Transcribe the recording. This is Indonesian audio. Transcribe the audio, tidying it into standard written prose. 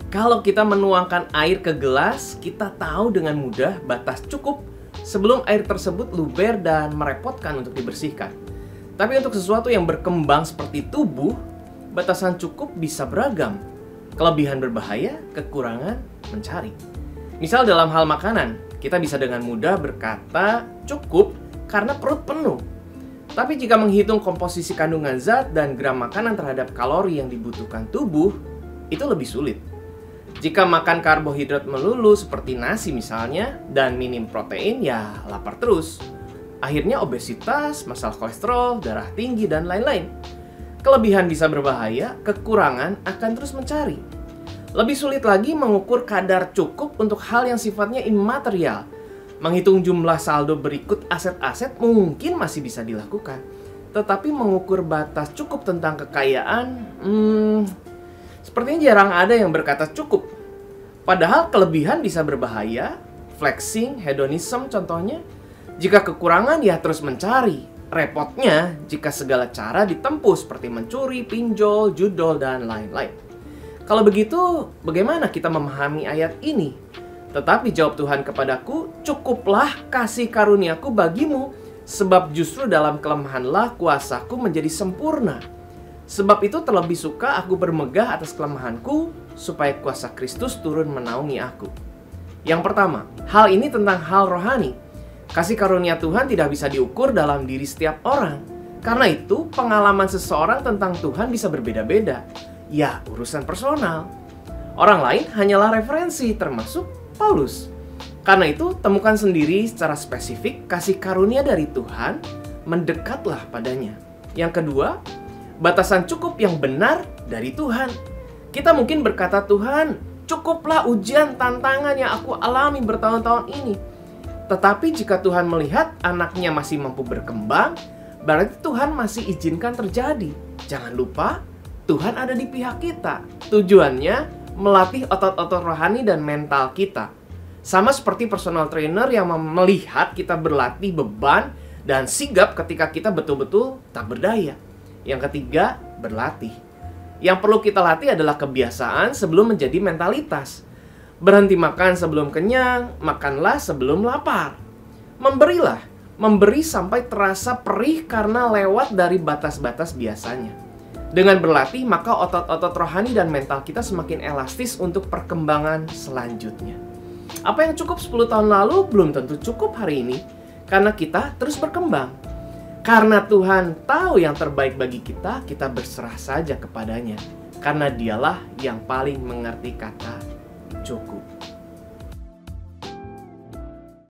Kalau kita menuangkan air ke gelas, kita tahu dengan mudah batas cukup sebelum air tersebut luber dan merepotkan untuk dibersihkan. Tapi untuk sesuatu yang berkembang seperti tubuh, batasan cukup bisa beragam. Kelebihan berbahaya, kekurangan mencari. Misal dalam hal makanan, kita bisa dengan mudah berkata cukup karena perut penuh. Tapi jika menghitung komposisi kandungan zat dan gram makanan terhadap kalori yang dibutuhkan tubuh, itu lebih sulit. Jika makan karbohidrat melulu seperti nasi misalnya, dan minim protein, ya lapar terus. Akhirnya obesitas, masalah kolesterol, darah tinggi, dan lain-lain. Kelebihan bisa berbahaya, kekurangan akan terus mencari. Lebih sulit lagi mengukur kadar cukup untuk hal yang sifatnya imaterial. Menghitung jumlah saldo berikut aset-aset mungkin masih bisa dilakukan. Tetapi mengukur batas cukup tentang kekayaan, sepertinya jarang ada yang berkata cukup. Padahal kelebihan bisa berbahaya, flexing, hedonism contohnya. Jika kekurangan ya terus mencari. Repotnya jika segala cara ditempuh seperti mencuri, pinjol, judol, dan lain-lain. Kalau begitu, bagaimana kita memahami ayat ini? Tetapi jawab Tuhan kepadaku, cukuplah kasih karuniaku bagimu, sebab justru dalam kelemahanlah kuasaku menjadi sempurna. Sebab itu terlebih suka aku bermegah atas kelemahanku, supaya kuasa Kristus turun menaungi aku. Yang pertama, hal ini tentang hal rohani. Kasih karunia Tuhan tidak bisa diukur dalam diri setiap orang. Karena itu, pengalaman seseorang tentang Tuhan bisa berbeda-beda. Ya, urusan personal. Orang lain hanyalah referensi, termasuk Paulus. Karena itu, temukan sendiri secara spesifik kasih karunia dari Tuhan, mendekatlah padanya. Yang kedua, batasan cukup yang benar dari Tuhan. Kita mungkin berkata, Tuhan, cukuplah ujian tantangan yang aku alami bertahun-tahun ini. Tetapi jika Tuhan melihat anaknya masih mampu berkembang, berarti Tuhan masih izinkan terjadi. Jangan lupa, Tuhan ada di pihak kita. Tujuannya melatih otot-otot rohani dan mental kita. Sama seperti personal trainer yang melihat kita berlatih beban dan sigap ketika kita betul-betul tak berdaya. Yang ketiga, berlatih. Yang perlu kita latih adalah kebiasaan sebelum menjadi mentalitas. Berhenti makan sebelum kenyang, makanlah sebelum lapar. Memberilah, memberi sampai terasa perih karena lewat dari batas-batas biasanya. Dengan berlatih, maka otot-otot rohani dan mental kita semakin elastis untuk perkembangan selanjutnya. Apa yang cukup 10 tahun lalu belum tentu cukup hari ini, karena kita terus berkembang. Karena Tuhan tahu yang terbaik bagi kita, kita berserah saja kepadanya. Karena dialah yang paling mengerti kata cukup.